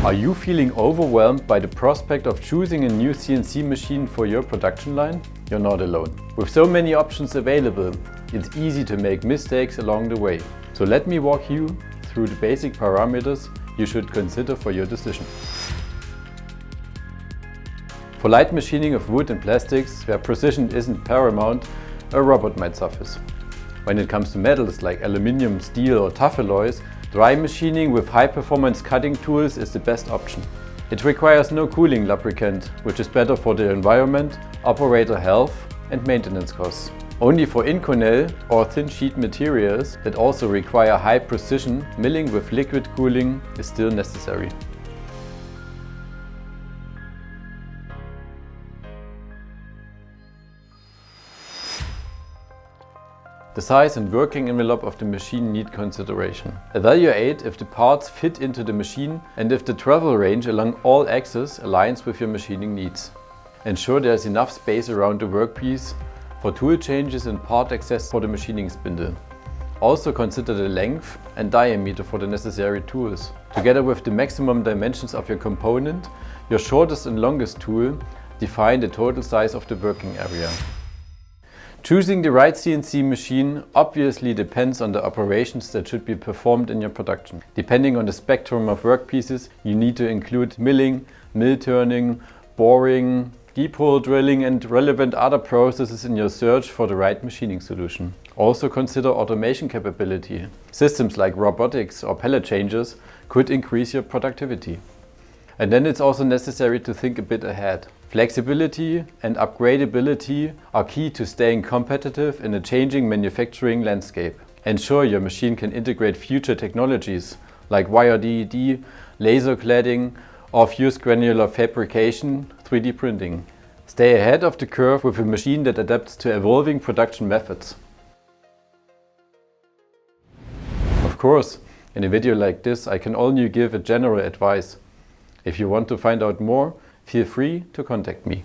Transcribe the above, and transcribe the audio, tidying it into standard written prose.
Are you feeling overwhelmed by the prospect of choosing a new CNC machine for your production line? You're not alone. With so many options available, it's easy to make mistakes along the way. So let me walk you through the basic parameters you should consider for your decision. For light machining of wood and plastics, where precision isn't paramount, a robot might suffice. When it comes to metals like aluminium, steel or tough alloys, dry machining with high-performance cutting tools is the best option. It requires no cooling lubricant, which is better for the environment, operator health and maintenance costs. Only for Inconel or thin sheet materials that also require high precision, milling with liquid cooling is still necessary. The size and working envelope of the machine need consideration. Evaluate if the parts fit into the machine and if the travel range along all axes aligns with your machining needs. Ensure there is enough space around the workpiece for tool changes and part access for the machining spindle. Also consider the length and diameter for the necessary tools. Together with the maximum dimensions of your component, your shortest and longest tool define the total size of the working area. Choosing the right CNC machine obviously depends on the operations that should be performed in your production. Depending on the spectrum of workpieces, you need to include milling, mill turning, boring, deep hole drilling and relevant other processes in your search for the right machining solution. Also consider automation capability. Systems like robotics or pallet changers could increase your productivity. And then it's also necessary to think a bit ahead. Flexibility and upgradability are key to staying competitive in a changing manufacturing landscape. Ensure your machine can integrate future technologies like wire DED, laser cladding or fused granular fabrication, 3D printing. Stay ahead of the curve with a machine that adapts to evolving production methods. Of course, in a video like this I can only give a general advice. If you want to find out more, feel free to contact me.